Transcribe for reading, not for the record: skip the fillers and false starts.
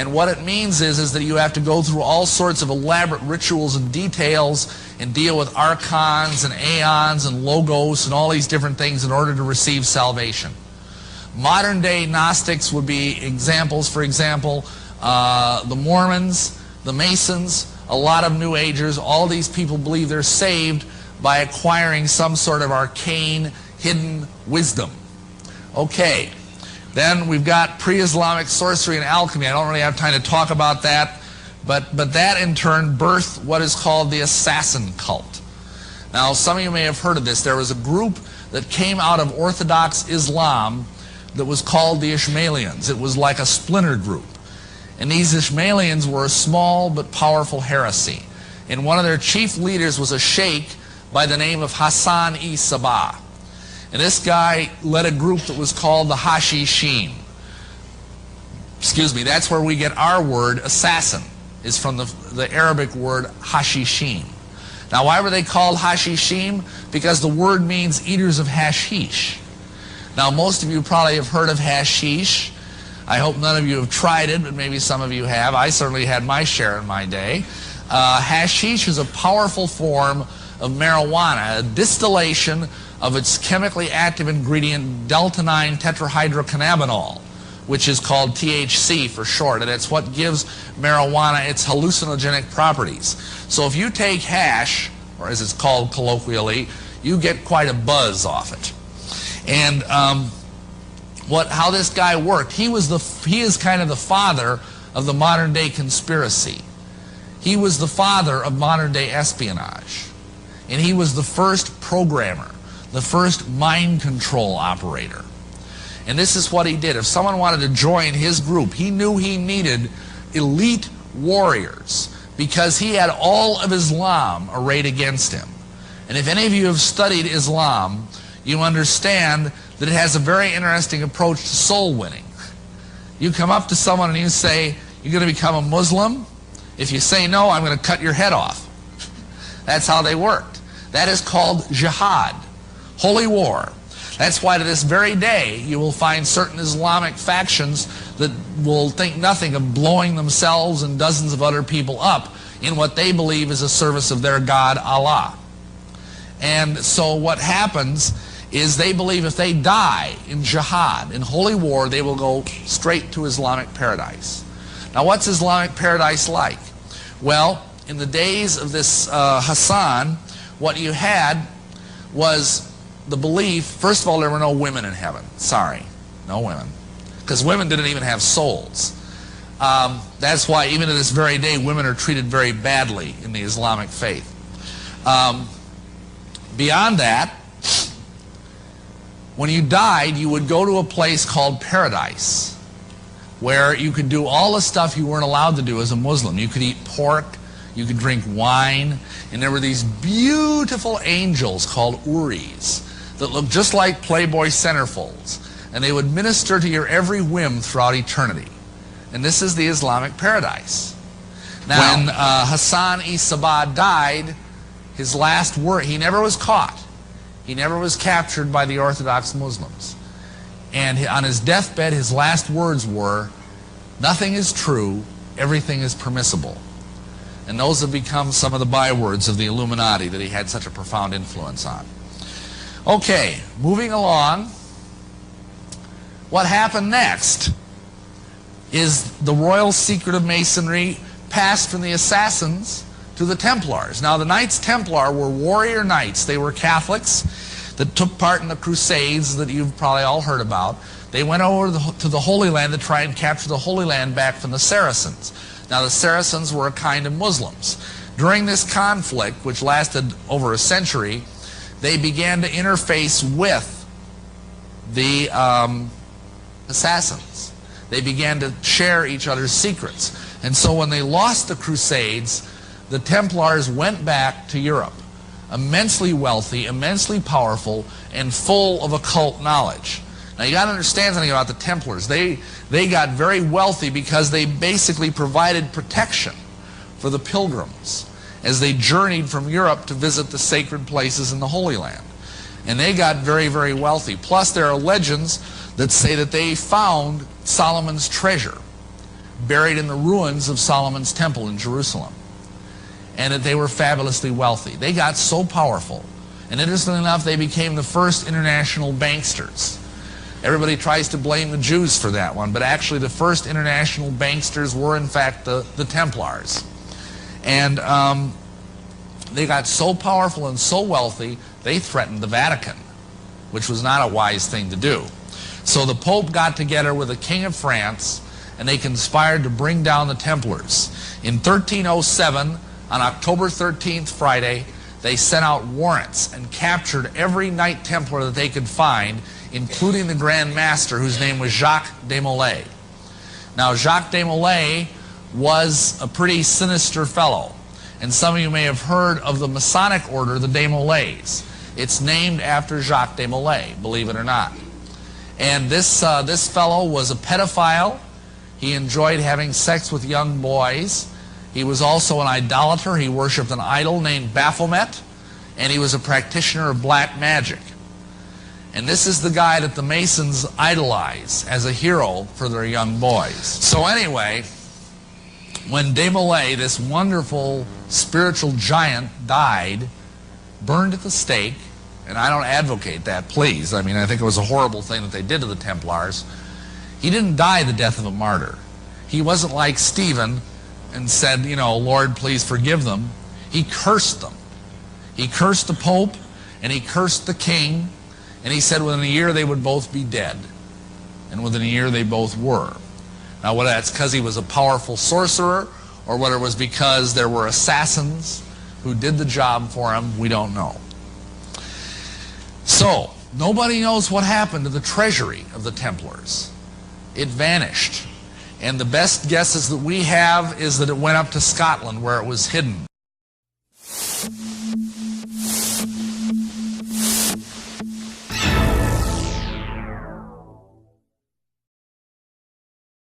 And what it means is that you have to go through all sorts of elaborate rituals and details and deal with archons and aeons and logos and all these different things in order to receive salvation. Modern day Gnostics would be examples. For example, the Mormons, the Masons, a lot of New Agers. All these people believe they're saved by acquiring some sort of arcane, hidden wisdom. Okay. Then we've got pre-Islamic sorcery and alchemy. I don't really have time to talk about that, but that in turn birthed what is called the assassin cult. Now, some of you may have heard of this. There was a group that came out of Orthodox Islam that was called the Ishmaelians. It was like a splinter group. And these Ishmaelians were a small but powerful heresy. And one of their chief leaders was a sheikh by the name of Hassan-i-Sabah. And this guy led a group that was called the Hashishim. Excuse me, that's where we get our word assassin, is from the Arabic word Hashishim. Now, why were they called Hashishim? Because the word means eaters of hashish. Now, most of you probably have heard of hashish. I hope none of you have tried it, but maybe some of you have. I certainly had my share in my day. Hashish is a powerful form of marijuana, a distillation of its chemically active ingredient delta-9 tetrahydrocannabinol, which is called THC for short, and it's what gives marijuana its hallucinogenic properties. So if you take hash, or as it's called colloquially, you get quite a buzz off it. And how this guy worked, he is kind of the father of the modern day conspiracy. He was the father of modern day espionage. And he was the first programmer, the first mind control operator. And this is what he did. If someone wanted to join his group, he knew he needed elite warriors because he had all of Islam arrayed against him. And if any of you have studied Islam, you understand that it has a very interesting approach to soul winning. You come up to someone and you say, "You're going to become a Muslim?" If you say no, I'm going to cut your head off. That's how they worked. That is called jihad, holy war. That's why to this very day you will find certain Islamic factions that will think nothing of blowing themselves and dozens of other people up in what they believe is a service of their God, Allah. And so what happens is they believe if they die in jihad, in holy war, they will go straight to Islamic paradise. Now, what's Islamic paradise like? Well, in the days of this Hassan, what you had was the belief, first of all, there were no women in heaven. Sorry, no women. Because women didn't even have souls. That's why even to this very day, women are treated very badly in the Islamic faith. Beyond that, when you died, you would go to a place called paradise, where you could do all the stuff you weren't allowed to do as a Muslim. You could eat pork, you could drink wine, and there were these beautiful angels called Uris that looked just like Playboy centerfolds, and they would minister to your every whim throughout eternity. And this is the Islamic paradise. Now, when Hassan-i-Sabah died, his last word, he never was caught. He never was captured by the Orthodox Muslims. And on his deathbed, his last words were, "Nothing is true, everything is permissible." And those have become some of the bywords of the Illuminati that he had such a profound influence on. Okay, moving along. What happened next is the royal secret of Masonry passed from the Assassins to the Templars. Now, the Knights Templar were warrior knights. They were Catholics that took part in the Crusades that you've probably all heard about. They went over to the Holy Land to try and capture the Holy Land back from the Saracens. Now, the Saracens were a kind of Muslims. During this conflict, which lasted over a century, they began to interface with the Assassins. They began to share each other's secrets. And so when they lost the Crusades, the Templars went back to Europe, immensely wealthy, immensely powerful, and full of occult knowledge. Now, you got to understand something about the Templars. They got very wealthy because they basically provided protection for the pilgrims as they journeyed from Europe to visit the sacred places in the Holy Land. And they got very, very wealthy. Plus, there are legends that say that they found Solomon's treasure buried in the ruins of Solomon's temple in Jerusalem, and that they were fabulously wealthy. They got so powerful, and interestingly enough, they became the first international banksters. Everybody tries to blame the Jews for that one, but actually the first international banksters were in fact the Templars. And they got so powerful and so wealthy, they threatened the Vatican, which was not a wise thing to do. So the Pope got together with the King of France, and they conspired to bring down the Templars. In 1307, on October 13th, Friday, they sent out warrants and captured every Knight Templar that they could find, including the Grand Master, whose name was Jacques de Molay. Now, Jacques de Molay was a pretty sinister fellow, and some of you may have heard of the Masonic order, the de Molays. It's named after Jacques de Molay, believe it or not. And this fellow was a pedophile. He enjoyed having sex with young boys. He was also an idolater. He worshipped an idol named Baphomet, and he was a practitioner of black magic. And this is the guy that the Masons idolize as a hero for their young boys. So anyway, when de Molay, this wonderful spiritual giant, died, burned at the stake, and I don't advocate that, please. I mean, I think it was a horrible thing that they did to the Templars. He didn't die the death of a martyr. He wasn't like Stephen and said, you know, Lord, please forgive them. He cursed them. He cursed the Pope, and he cursed the king, and he said within a year they would both be dead. And within a year they both were. Now, whether that's because he was a powerful sorcerer, or whether it was because there were assassins who did the job for him, we don't know. So, nobody knows what happened to the treasury of the Templars. It vanished. And the best guesses that we have is that it went up to Scotland, where it was hidden.